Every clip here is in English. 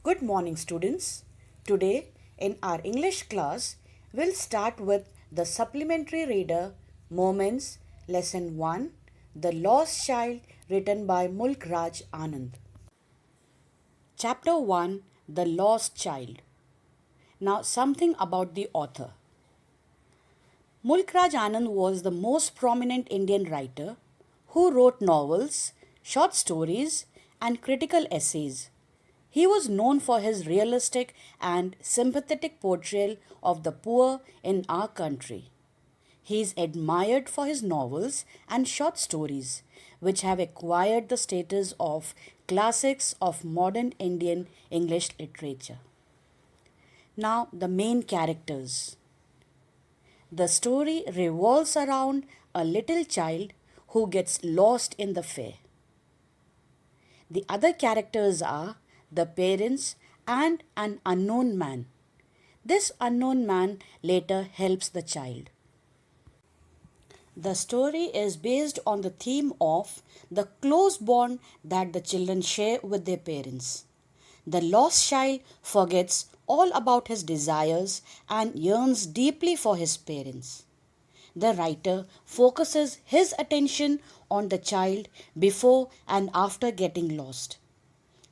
Good morning, students. Today, in our English class, we'll start with the supplementary reader Moments, Lesson 1, The Lost Child, written by Mulk Raj Anand. Chapter 1, The Lost Child. Now, something about the author. Mulk Raj Anand was the most prominent Indian writer who wrote novels, short stories, and critical essays. He was known for his realistic and sympathetic portrayal of the poor in our country. He is admired for his novels and short stories, which have acquired the status of classics of modern Indian English literature. Now, the main characters. The story revolves around a little child who gets lost in the fair. The other characters are the parents and an unknown man. This unknown man later helps the child. The story is based on the theme of the close bond that the children share with their parents. The lost child forgets all about his desires and yearns deeply for his parents. The writer focuses his attention on the child before and after getting lost.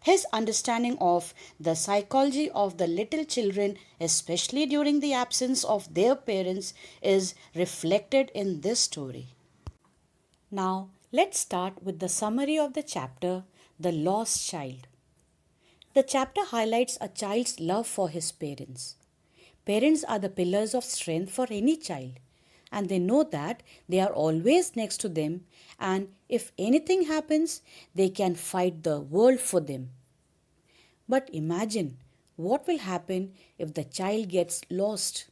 His understanding of the psychology of the little children, especially during the absence of their parents, is reflected in this story. Now, let's start with the summary of the chapter, The Lost Child. The chapter highlights a child's love for his parents. Parents are the pillars of strength for any child, and they know that they are always next to them, and if anything happens, they can fight the world for them. But imagine what will happen if the child gets lost.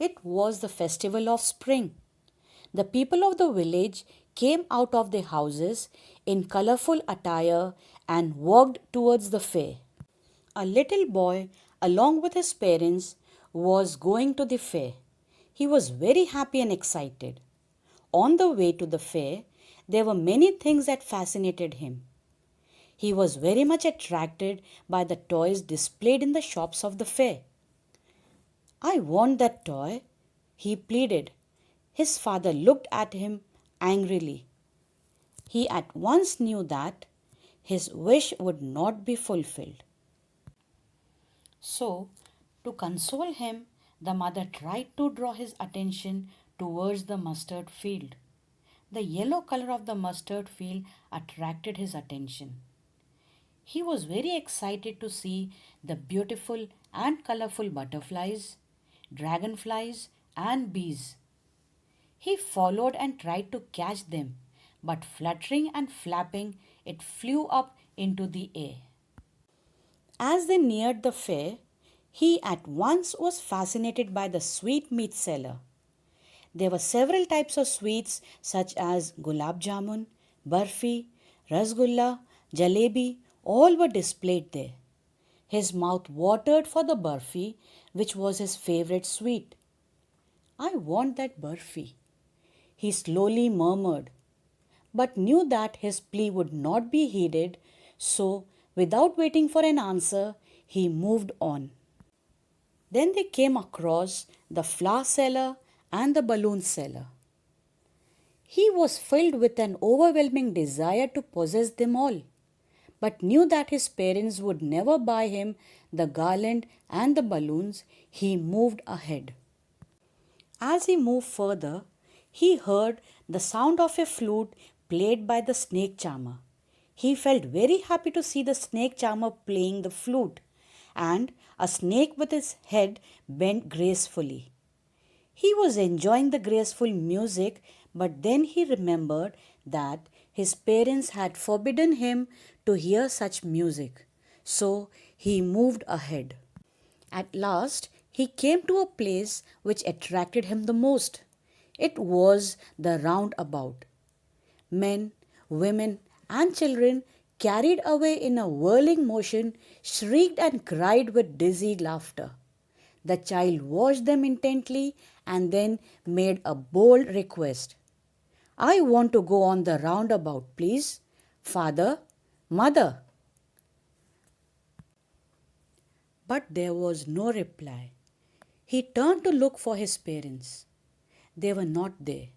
It was the festival of spring. The people of the village came out of their houses in colorful attire and walked towards the fair. A little boy, along with his parents, was going to the fair. He was very happy and excited. On the way to the fair, there were many things that fascinated him. He was very much attracted by the toys displayed in the shops of the fair. "I want that toy," he pleaded. His father looked at him angrily. He at once knew that his wish would not be fulfilled. So, to console him, the mother tried to draw his attention towards the mustard field. The yellow color of the mustard field attracted his attention. He was very excited to see the beautiful and colorful butterflies, dragonflies, and bees. He followed and tried to catch them, but fluttering and flapping, it flew up into the air. As they neared the fair, he at once was fascinated by the sweetmeat seller. There were several types of sweets such as gulab jamun, barfi, rasgulla, jalebi, all were displayed there. His mouth watered for the barfi, which was his favorite sweet. "I want that barfi," he slowly murmured, but knew that his plea would not be heeded, so without waiting for an answer, he moved on. Then they came across the flower seller and the balloon seller. He was filled with an overwhelming desire to possess them all, but knew that his parents would never buy him the garland and the balloons. He moved ahead. As he moved further, he heard the sound of a flute played by the snake charmer. He felt very happy to see the snake charmer playing the flute, and a snake with its head bent gracefully. He was enjoying the graceful music, but then he remembered that his parents had forbidden him to hear such music, so he moved ahead. At last, he came to a place which attracted him the most. It was the roundabout. Men, women, and children, carried away in a whirling motion, shrieked and cried with dizzy laughter. The child watched them intently and then made a bold request. "I want to go on the roundabout, please. Father, mother." But there was no reply. He turned to look for his parents. They were not there.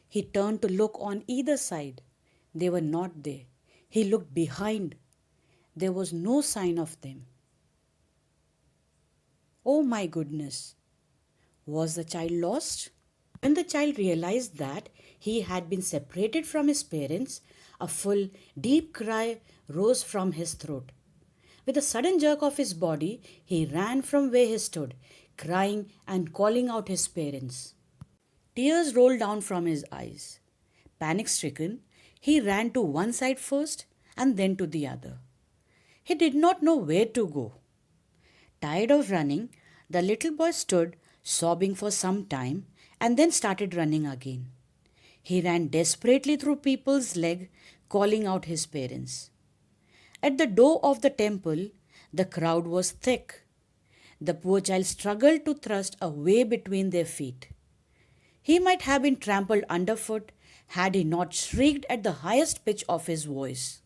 He turned to look on either side. They were not there. He looked behind. There was no sign of them. Oh my goodness! Was the child lost? When the child realized that he had been separated from his parents, a full, deep cry rose from his throat. With a sudden jerk of his body, he ran from where he stood, crying and calling out his parents. Tears rolled down from his eyes. Panic stricken, he ran to one side first and then to the other. He did not know where to go. Tired of running, the little boy stood, sobbing for some time, and then started running again. He ran desperately through people's leg, calling out his parents. At the door of the temple, the crowd was thick. The poor child struggled to thrust a way between their feet. He might have been trampled underfoot had he not shrieked at the highest pitch of his voice.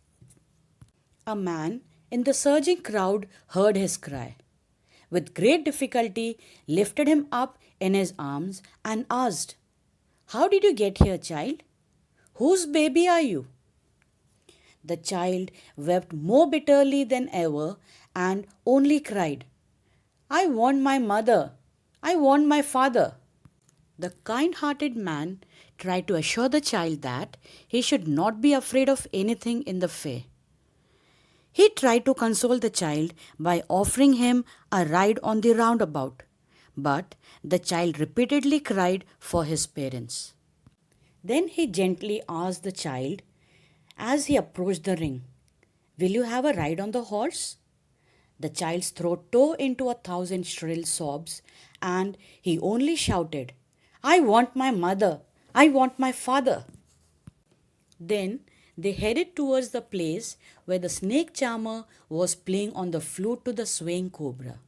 A man in the surging crowd heard his cry. With great difficulty, lifted him up in his arms and asked, "How did you get here, child? Whose baby are you?" The child wept more bitterly than ever and only cried, "I want my mother. I want my father." The kind-hearted man tried to assure the child that he should not be afraid of anything in the fair. He tried to console the child by offering him a ride on the roundabout, but the child repeatedly cried for his parents. Then he gently asked the child as he approached the ring, "Will you have a ride on the horse?" The child's throat tore into 1,000 shrill sobs, and he only shouted, "I want my mother. I want my father." Then they headed towards the place where the snake charmer was playing on the flute to the swaying cobra.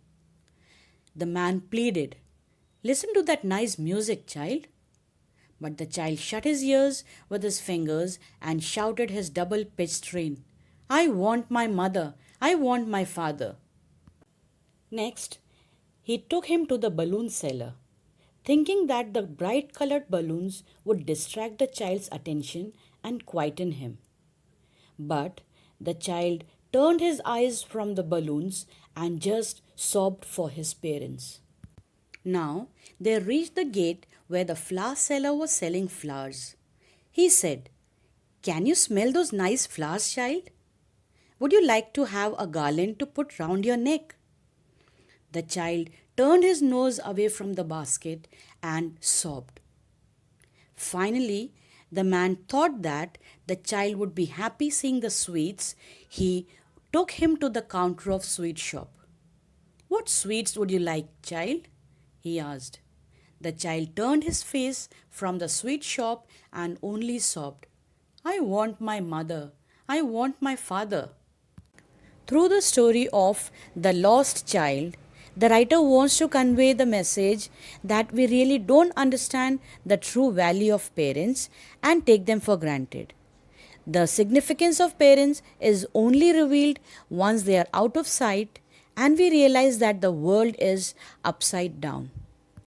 The man pleaded, "Listen to that nice music, child." But the child shut his ears with his fingers and shouted his double-pitched strain, "I want my mother. I want my father." Next, he took him to the balloon cellar, thinking that the bright colored balloons would distract the child's attention and quieten him. But the child turned his eyes from the balloons and just sobbed for his parents. Now they reached the gate where the flower seller was selling flowers. He said, "Can you smell those nice flowers, child? Would you like to have a garland to put round your neck?" The child turned his nose away from the basket and sobbed. Finally, the man thought that the child would be happy seeing the sweets. He took him to the counter of sweet shop. "What sweets would you like, child?" he asked. The child turned his face from the sweet shop and only sobbed, "I want my mother. I want my father." Through the story of the lost child, the writer wants to convey the message that we really don't understand the true value of parents and take them for granted. The significance of parents is only revealed once they are out of sight and we realize that the world is upside down.